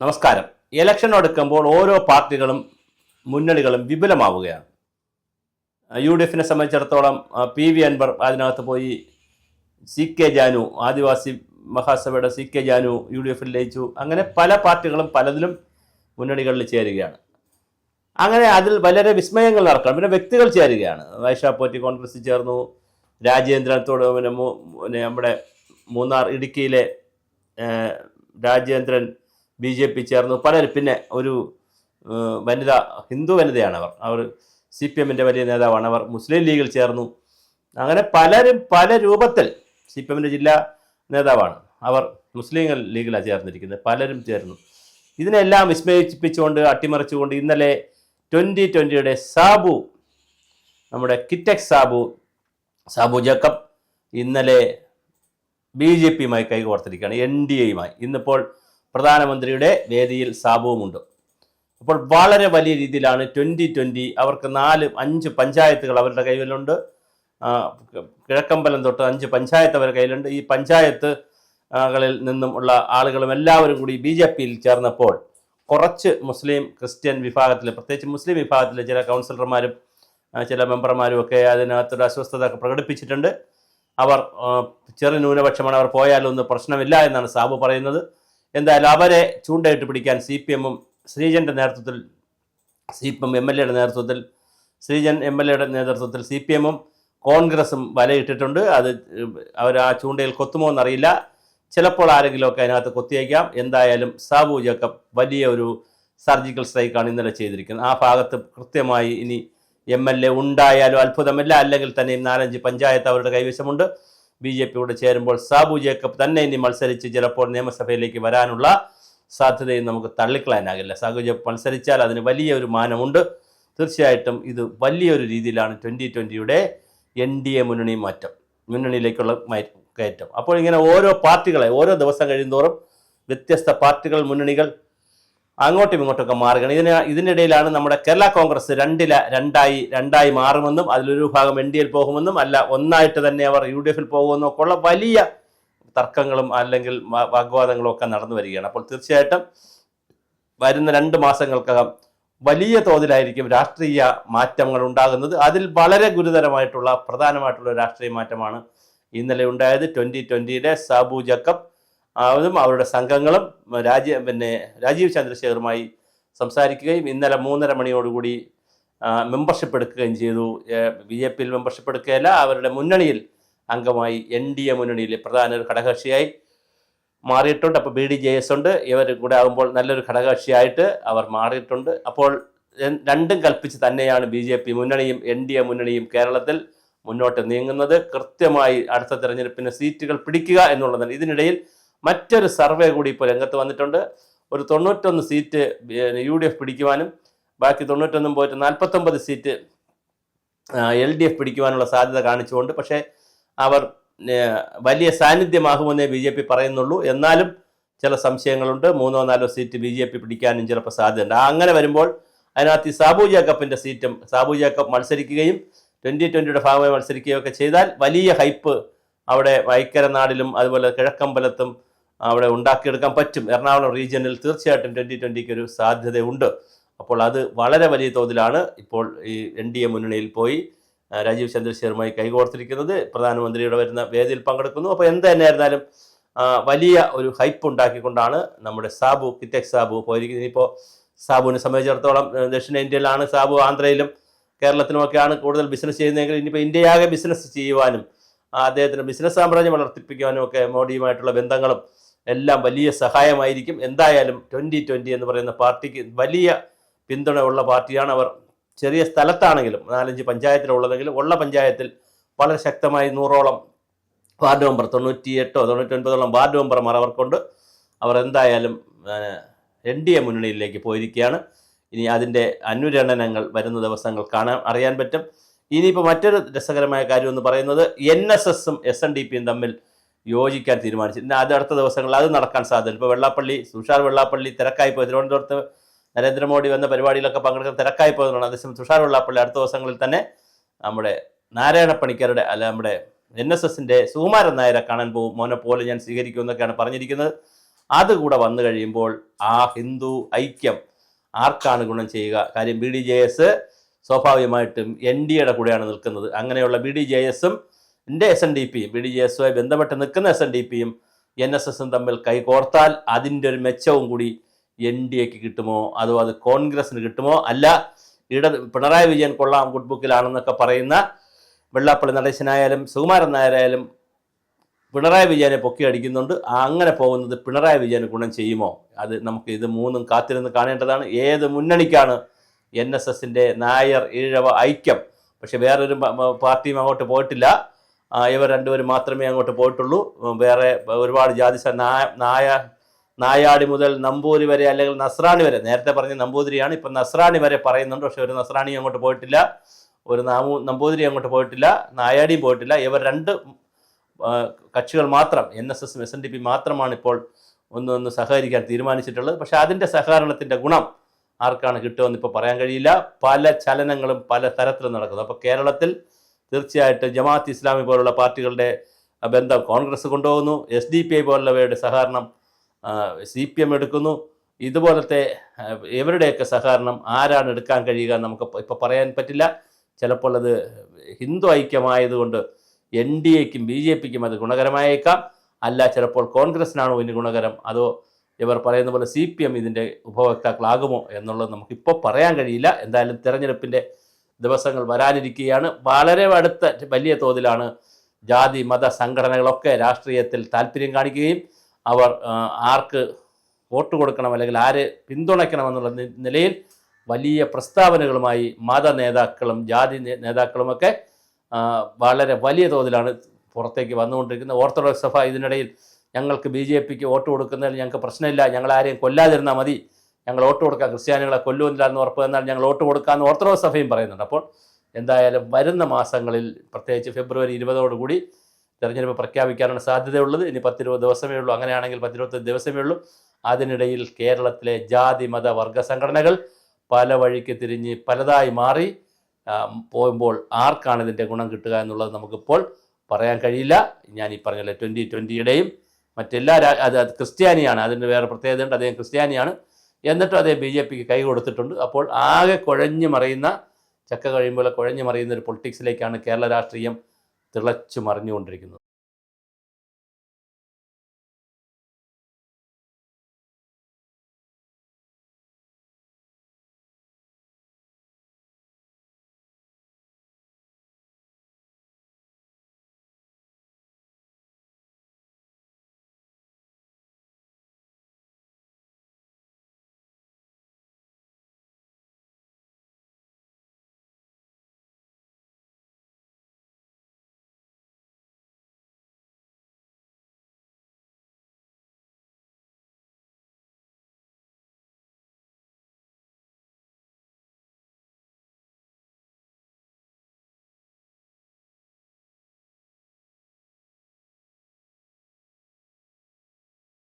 നമസ്കാരം. ഇലക്ഷൻ അടുക്കുമ്പോൾ ഓരോ പാർട്ടികളും മുന്നണികളും വിപുലമാവുകയാണ്. യു ഡി എഫിനെ സംബന്ധിച്ചിടത്തോളം PV അൻവർ അതിനകത്ത് പോയി. CK ജാനു, ആദിവാസി മഹാസഭയുടെ CK ജാനു UDF-ൽ ലയിച്ചു. അങ്ങനെ പല പാർട്ടികളും പലതിലും മുന്നണികളിൽ ചേരുകയാണ്. അങ്ങനെ അതിൽ വളരെ വിസ്മയങ്ങൾ നടക്കണം. പിന്നെ വ്യക്തികൾ ചേരുകയാണ്. വൈശാ പോറ്റി കോൺഗ്രസിൽ ചേർന്നു. രാജേന്ദ്രനത്തോട് പിന്നെ നമ്മുടെ മൂന്നാർ ഇടുക്കിയിലെ രാജേന്ദ്രൻ BJP ചേർന്നു. പലരും പിന്നെ ഒരു വനിത, ഹിന്ദു വനിതയാണ് അവർ CPM-ൻ്റെ വലിയ നേതാവാണ്. അവർ മുസ്ലിം ലീഗിൽ ചേർന്നു. അങ്ങനെ പലരും പല രൂപത്തിൽ CPM-ൻ്റെ ജില്ലാ നേതാവാണ്. അവർ മുസ്ലിം ലീഗിലാണ് ചേർന്നിരിക്കുന്നത്. പലരും ചേർന്നു. ഇതിനെല്ലാം വിസ്മയിപ്പിച്ചുകൊണ്ട് അട്ടിമറിച്ചുകൊണ്ട് ഇന്നലെ 2020-യുടെ സാബു, നമ്മുടെ കിറ്റക്സ് സാബു ജേക്കബ് ഇന്നലെ BJP-യുമായി കൈകോർത്തിരിക്കുകയാണ്, NDA-യുമായി. ഇന്നിപ്പോൾ പ്രധാനമന്ത്രിയുടെ വേദിയിൽ സാബുവുമുണ്ട്. അപ്പോൾ വളരെ വലിയ രീതിയിലാണ് 2020. അവർക്ക് 4-5 പഞ്ചായത്തുകൾ അവരുടെ കയ്യിലുണ്ട്. കിഴക്കമ്പലം തൊട്ട് 5 പഞ്ചായത്ത് അവരുടെ കയ്യിലുണ്ട്. ഈ പഞ്ചായത്തുകളിൽ നിന്നും ഉള്ള ആളുകളും എല്ലാവരും കൂടി BJP-യിൽ ചേർന്നപ്പോൾ കുറച്ച് മുസ്ലിം ക്രിസ്ത്യൻ വിഭാഗത്തിൽ, പ്രത്യേകിച്ച് മുസ്ലിം വിഭാഗത്തിലെ ചില കൗൺസിലർമാരും ചില മെമ്പർമാരും ഒക്കെ അതിനകത്തൊരു അസ്വസ്ഥത പ്രകടിപ്പിച്ചിട്ടുണ്ട്. അവർ ചെറു ന്യൂനപക്ഷമാണ്, അവർ പോയാലൊന്നും പ്രശ്നമില്ല എന്നാണ് സാബു പറയുന്നത്. എന്തായാലും അവരെ ചൂണ്ടയിട്ട് പിടിക്കാൻ CPM-ഉം ശ്രീജൻ്റെ നേതൃത്വത്തിൽ, CPM MLA-യുടെ നേതൃത്വത്തിൽ, ശ്രീജൻ MLA-യുടെ നേതൃത്വത്തിൽ CPM-ഉം കോൺഗ്രസും വലയിട്ടിട്ടുണ്ട്. അത് അവർ ആ ചൂണ്ടയിൽ കൊത്തുമോ എന്നറിയില്ല. ചിലപ്പോൾ ആരെങ്കിലുമൊക്കെ അതിനകത്ത് കൊത്തിയേക്കാം. എന്തായാലും സാബു ജേക്കബ് വലിയ ഒരു സർജിക്കൽ സ്ട്രൈക്കാണ് ഇന്നലെ ചെയ്തിരിക്കുന്നത്. ആ ഭാഗത്ത് കൃത്യമായി ഇനി MLA ഉണ്ടായാലും അത്ഭുതമില്ല. അല്ലെങ്കിൽ തന്നെയും 4-5 പഞ്ചായത്ത് അവരുടെ കൈവശമുണ്ട്. BJP-യോട് ചേരുമ്പോൾ സാബു ജേക്കബ് തന്നെ ഇനി മത്സരിച്ച് ചിലപ്പോൾ നിയമസഭയിലേക്ക് വരാനുള്ള സാധ്യതയും നമുക്ക് തള്ളിക്കളയാനാകില്ല. സാബു ജേക്കബ് മത്സരിച്ചാൽ അതിന് വലിയൊരു മാനമുണ്ട്. തീർച്ചയായിട്ടും ഇത് വലിയൊരു രീതിയിലാണ് 2020-യുടെ NDA മുന്നണിയിലേക്കുള്ള കയറ്റം. അപ്പോൾ ഇങ്ങനെ ഓരോ പാർട്ടികളെ ഓരോ ദിവസം കഴിയുന്തോറും വ്യത്യസ്ത പാർട്ടികൾ, മുന്നണികൾ അങ്ങോട്ടും ഇങ്ങോട്ടൊക്കെ മാറുകയാണ്. ഇതിനിടയിലാണ് നമ്മുടെ കേരള കോൺഗ്രസ് രണ്ടായി മാറുമെന്നും അതിലൊരു ഭാഗം NDA-യിൽ പോകുമെന്നും അല്ല ഒന്നായിട്ട് തന്നെ അവർ UDF-ൽ പോകുമെന്നും ഒക്കെ ഉള്ള വലിയ തർക്കങ്ങളും അല്ലെങ്കിൽ വാഗ്വാദങ്ങളും ഒക്കെ നടന്നു വരികയാണ്. അപ്പോൾ തീർച്ചയായിട്ടും വരുന്ന 2 മാസങ്ങൾക്കകം വലിയ തോതിലായിരിക്കും രാഷ്ട്രീയ മാറ്റങ്ങൾ ഉണ്ടാകുന്നത്. അതിൽ വളരെ ഗുരുതരമായിട്ടുള്ള പ്രധാനമായിട്ടുള്ള രാഷ്ട്രീയ മാറ്റമാണ് ഇന്നലെ ഉണ്ടായത്. 2020-യുടെ സാബു ജേക്കബ് അതും അവരുടെ സംഘങ്ങളും രാജീവ് ചന്ദ്രശേഖറുമായി സംസാരിക്കുകയും ഇന്നലെ 3:30 മണിയോടുകൂടി മെമ്പർഷിപ്പ് എടുക്കുകയും ചെയ്തു. BJP-യിൽ മെമ്പർഷിപ്പ് എടുക്കുകയല്ല, അവരുടെ മുന്നണിയിൽ അംഗമായി NDA മുന്നണിയിലെ പ്രധാന ഒരു ഘടകകക്ഷിയായി മാറിയിട്ടുണ്ട്. അപ്പോൾ BDJS ഉണ്ട്. ഇവർ കൂടെ ആകുമ്പോൾ നല്ലൊരു ഘടകകക്ഷിയായിട്ട് അവർ മാറിയിട്ടുണ്ട്. അപ്പോൾ രണ്ടും കൽപ്പിച്ച് തന്നെയാണ് BJP മുന്നണിയും NDA മുന്നണിയും കേരളത്തിൽ മുന്നോട്ട് നീങ്ങുന്നത്. കൃത്യമായി അടുത്ത തെരഞ്ഞെടുപ്പിന് സീറ്റുകൾ പിടിക്കുക എന്നുള്ളതാണ്. ഇതിനിടയിൽ മറ്റൊരു സർവേ കൂടി ഇപ്പോൾ രംഗത്ത് വന്നിട്ടുണ്ട്. ഒരു 91 സീറ്റ് UDF പിടിക്കുവാനും ബാക്കി 91 പോയിട്ട് 49 സീറ്റ് LDF പിടിക്കുവാനുള്ള സാധ്യത കാണിച്ചുകൊണ്ട്, പക്ഷേ അവർ വലിയ സാന്നിധ്യമാകുമെന്നേ BJP പറയുന്നുള്ളൂ. എന്നാലും ചില സംശയങ്ങളുണ്ട്. 3-4 സീറ്റ് BJP പിടിക്കാനും ചിലപ്പോൾ സാധ്യതയുണ്ട്. അങ്ങനെ വരുമ്പോൾ അതിനകത്ത് ഈ സാബു ജേക്കബിൻ്റെ സീറ്റും സാബു ജേക്കബ് മത്സരിക്കുകയും 2020-യുടെ ഭാഗമായി മത്സരിക്കുകയും ഒക്കെ ചെയ്താൽ വലിയ ഹൈപ്പ് അവിടെ വൈക്കരനാടിലും അതുപോലെ കിഴക്കമ്പലത്തും അവിടെ ഉണ്ടാക്കിയെടുക്കാൻ പറ്റും. എറണാകുളം റീജിയനിൽ തീർച്ചയായിട്ടും 2020-ക്ക് ഒരു സാധ്യതയുണ്ട്. അപ്പോൾ അത് വളരെ വലിയ തോതിലാണ് ഇപ്പോൾ ഈ NDA മുന്നണിയിൽ പോയി രാജീവ് ചന്ദ്രശേഖറുമായി കൈകോർത്തിരിക്കുന്നത്. പ്രധാനമന്ത്രിയുടെ വരുന്ന വേദിയിൽ പങ്കെടുക്കുന്നു. അപ്പോൾ എന്ത് തന്നെയായിരുന്നാലും വലിയ ഒരു ഹൈപ്പ് ഉണ്ടാക്കിക്കൊണ്ടാണ് നമ്മുടെ കിറ്റക്സ് സാബു പോയിരിക്കുന്നത്. ഇപ്പോൾ സാബുവിനെ സംബന്ധിച്ചിടത്തോളം ദക്ഷിണേന്ത്യയിലാണ് സാബു, ആന്ധ്രയിലും കേരളത്തിലുമൊക്കെയാണ് കൂടുതൽ ബിസിനസ് ചെയ്യുന്നതെങ്കിൽ ഇനിയിപ്പോൾ ഇന്ത്യയാകെ ബിസിനസ് ചെയ്യുവാനും അദ്ദേഹത്തിന് ബിസിനസ് സാമ്രാജ്യം വളർത്തിപ്പിക്കുവാനും ഒക്കെ മോഡിയുമായിട്ടുള്ള ബന്ധങ്ങളും എല്ലാം വലിയ സഹായമായിരിക്കും. എന്തായാലും 2020 എന്ന് പറയുന്ന പാർട്ടിക്ക് വലിയ പിന്തുണ ഉള്ള പാർട്ടിയാണ്. അവർ ചെറിയ സ്ഥലത്താണെങ്കിലും 4-5 പഞ്ചായത്തിലുള്ളതെങ്കിലും ഉള്ള പഞ്ചായത്തിൽ വളരെ ശക്തമായി 100ഓളം വാർഡ് മെമ്പർ, 98-99ഓളം വാർഡ് മെമ്പർമാർ അവർക്കുണ്ട്. അവർ എന്തായാലും NDA മുന്നണിയിലേക്ക് പോയിരിക്കുകയാണ്. ഇനി അതിൻ്റെ അനുരണനങ്ങൾ വരുന്ന ദിവസങ്ങൾ അറിയാൻ പറ്റും. ഇനിയിപ്പോൾ മറ്റൊരു രസകരമായ കാര്യം എന്ന് പറയുന്നത് NSS-ഉം SNDP-യും തമ്മിൽ യോജിക്കാൻ തീരുമാനിച്ചു. അത് അടുത്ത ദിവസങ്ങളിൽ അത് നടക്കാൻ സാധ്യത. ഇപ്പോൾ തുഷാർ വെള്ളാപ്പള്ളി തിരക്കായി പോയി. തിരുവനന്തപുരത്ത് നരേന്ദ്രമോദി വന്ന പരിപാടിയിലൊക്കെ പങ്കെടുക്കാൻ തിരക്കായി പോയതുകൊണ്ടാണ്. അതേസമയം തുഷാർ വെള്ളാപ്പള്ളി അടുത്ത ദിവസങ്ങളിൽ തന്നെ നമ്മുടെ നാരായണ പണിക്കരുടെ നമ്മുടെ NSS-ൻ്റെ സുകുമാരൻ നായരെ കാണാൻ പോകും. മോനെ പോലെ ഞാൻ സ്വീകരിക്കുമെന്നൊക്കെയാണ് പറഞ്ഞിരിക്കുന്നത്. അതുകൂടെ വന്നു കഴിയുമ്പോൾ ആ ഹിന്ദു ഐക്യം ആർക്കാണ് ഗുണം ചെയ്യുക? കാര്യം BDJS സ്വാഭാവികമായിട്ടും NDAയുടെ കൂടെയാണ് നിൽക്കുന്നത്. അങ്ങനെയുള്ള BDJSഉം SNDPയും BDJSുമായി ബന്ധപ്പെട്ട് നിൽക്കുന്ന SNDPയും NSSും തമ്മിൽ കൈകോർത്താൽ അതിൻ്റെ ഒരു മെച്ചവും കൂടി NDAക്ക് കിട്ടുമോ, അതോ അത് കോൺഗ്രസിന് കിട്ടുമോ? അല്ല, പിണറായി വിജയൻ കൊള്ളാം, ഗുഡ് ബുക്കിലാണെന്നൊക്കെ പറയുന്ന വെള്ളാപ്പള്ളി നടേശനായാലും സുകുമാരൻ നായരായാലും പിണറായി വിജയനെ പൊക്കി അടിക്കുന്നുണ്ട്. അങ്ങനെ പോകുന്നത് പിണറായി വിജയന് ഗുണം ചെയ്യുമോ? അത് നമുക്ക് ഇത് മൂന്നും കാത്തിരുന്ന് കാണേണ്ടതാണ്. ഏത് മുന്നണിക്കാണ് NSSൻ്റെ നായർ ഈഴവ ഐക്യം? പക്ഷെ വേറൊരു പാർട്ടിയും അങ്ങോട്ട് പോയിട്ടില്ല. ഇവർ രണ്ടുപേരും മാത്രമേ അങ്ങോട്ട് പോയിട്ടുള്ളൂ. വേറെ ഒരുപാട് ജാതി നായാടി മുതൽ നമ്പൂരി വരെ, അല്ലെങ്കിൽ നസ്രാണി വരെ, നേരത്തെ പറഞ്ഞ നമ്പൂതിരിയാണ്, ഇപ്പം നസ്രാണി വരെ പറയുന്നുണ്ട്. പക്ഷെ ഒരു നസ്രാണി അങ്ങോട്ട് പോയിട്ടില്ല, ഒരു നമ്പൂതിരി അങ്ങോട്ട് പോയിട്ടില്ല, നായാടിയും പോയിട്ടില്ല. ഇവർ രണ്ട് കക്ഷികൾ മാത്രം, NSSും SNDP മാത്രമാണ് ഇപ്പോൾ ഒന്ന് സഹകരിക്കാൻ തീരുമാനിച്ചിട്ടുള്ളത്. പക്ഷെ അതിൻ്റെ സഹകരണത്തിൻ്റെ ഗുണം ആർക്കാണ് കിട്ടുമെന്ന് ഇപ്പോൾ പറയാൻ കഴിയില്ല. പല ചലനങ്ങളും പല തരത്തിലും നടക്കുന്നു. അപ്പോൾ കേരളത്തിൽ തീർച്ചയായിട്ടും ജമാഅത്ത് ഇസ്ലാമി പോലുള്ള പാർട്ടികളുടെ ബന്ധം കോൺഗ്രസ് കൊണ്ടുപോകുന്നു. SDPI പോലുള്ളവയുടെ സഹകരണം CPM എടുക്കുന്നു. ഇതുപോലത്തെ ഇവരുടെയൊക്കെ സഹകരണം ആരാണ് എടുക്കാൻ കഴിയുക നമുക്ക് ഇപ്പോൾ പറയാൻ പറ്റില്ല. ചിലപ്പോൾ അത് ഹിന്ദു ഐക്യമായതുകൊണ്ട് NDAക്കും BJPക്കും അത് ഗുണകരമായേക്കാം. അല്ല, ചിലപ്പോൾ കോൺഗ്രസിനാണോ ഇതിന് ഗുണകരം, അതോ ഇവർ പറയുന്ന പോലെ CPM ഇതിൻ്റെ ഉപഭോക്താക്കളാകുമോ എന്നുള്ളത് നമുക്കിപ്പോൾ പറയാൻ കഴിയില്ല. എന്തായാലും തിരഞ്ഞെടുപ്പിൻ്റെ ദിവസങ്ങൾ വരാനിരിക്കുകയാണ്. വളരെ അടുത്ത വലിയ തോതിലാണ് ജാതി മത സംഘടനകളൊക്കെ രാഷ്ട്രീയത്തിൽ താല്പര്യം കാണിക്കുകയും അവർ ആർക്ക് വോട്ട് കൊടുക്കണം അല്ലെങ്കിൽ ആരെ പിന്തുണയ്ക്കണമെന്നുള്ള നിലയിൽ വലിയ പ്രസ്താവനകളുമായി മത നേതാക്കളും ജാതി നേതാക്കളുമൊക്കെ വളരെ വലിയ തോതിലാണ് പുറത്തേക്ക് വന്നുകൊണ്ടിരിക്കുന്നത്. ഓർത്തഡോക്സ് സഭ ഇതിനിടയിൽ ഞങ്ങൾക്ക് BJPക്ക് വോട്ട് കൊടുക്കുന്നതിൽ ഞങ്ങൾക്ക് പ്രശ്നമില്ല, ഞങ്ങൾ ആരെയും കൊല്ലാതിരുന്നാൽ മതി, ഞങ്ങൾ വോട്ട് കൊടുക്കാം, ക്രിസ്ത്യാനികളെ കൊല്ലുന്നില്ല എന്ന് ഉറപ്പ് തന്നാൽ ഞങ്ങൾ വോട്ട് കൊടുക്കാമെന്ന് ഓർത്തഡോക്സ് സഭയും പറയുന്നുണ്ട്. അപ്പോൾ എന്തായാലും വരുന്ന മാസങ്ങളിൽ പ്രത്യേകിച്ച് ഫെബ്രുവരി 20 തെരഞ്ഞെടുപ്പ് പ്രഖ്യാപിക്കാനാണ് സാധ്യതയുള്ളത്. ഇനി 10-20 ദിവസമേ ഉള്ളൂ. അങ്ങനെയാണെങ്കിൽ 10-20 ദിവസമേ ഉള്ളൂ. അതിനിടയിൽ കേരളത്തിലെ ജാതി മത വർഗ സംഘടനകൾ പല വഴിക്ക് തിരിഞ്ഞ് പലതായി മാറി പോകുമ്പോൾ ആർക്കാണ് ഇതിൻ്റെ ഗുണം കിട്ടുക എന്നുള്ളത് നമുക്കിപ്പോൾ പറയാൻ കഴിയില്ല. ഞാൻ ഈ പറഞ്ഞ 2020യുടെയും മറ്റെല്ലാ അത് ക്രിസ്ത്യാനിയാണ്, അതിന് വേറെ പ്രത്യേകതയുണ്ട്, അദ്ദേഹം ക്രിസ്ത്യാനിയാണ്, എന്നിട്ടും അദ്ദേഹം BJPക്ക് കൈ കൊടുത്തിട്ടുണ്ട്. അപ്പോൾ ആകെ കുഴഞ്ഞു മറിയുന്ന, ചക്ക കഴിയുമ്പോൾ കുഴഞ്ഞു മറിയുന്ന ഒരു പൊളിറ്റിക്സിലേക്കാണ് കേരള രാഷ്ട്രീയം തിളച്ചു മറിഞ്ഞുകൊണ്ടിരിക്കുന്നത്.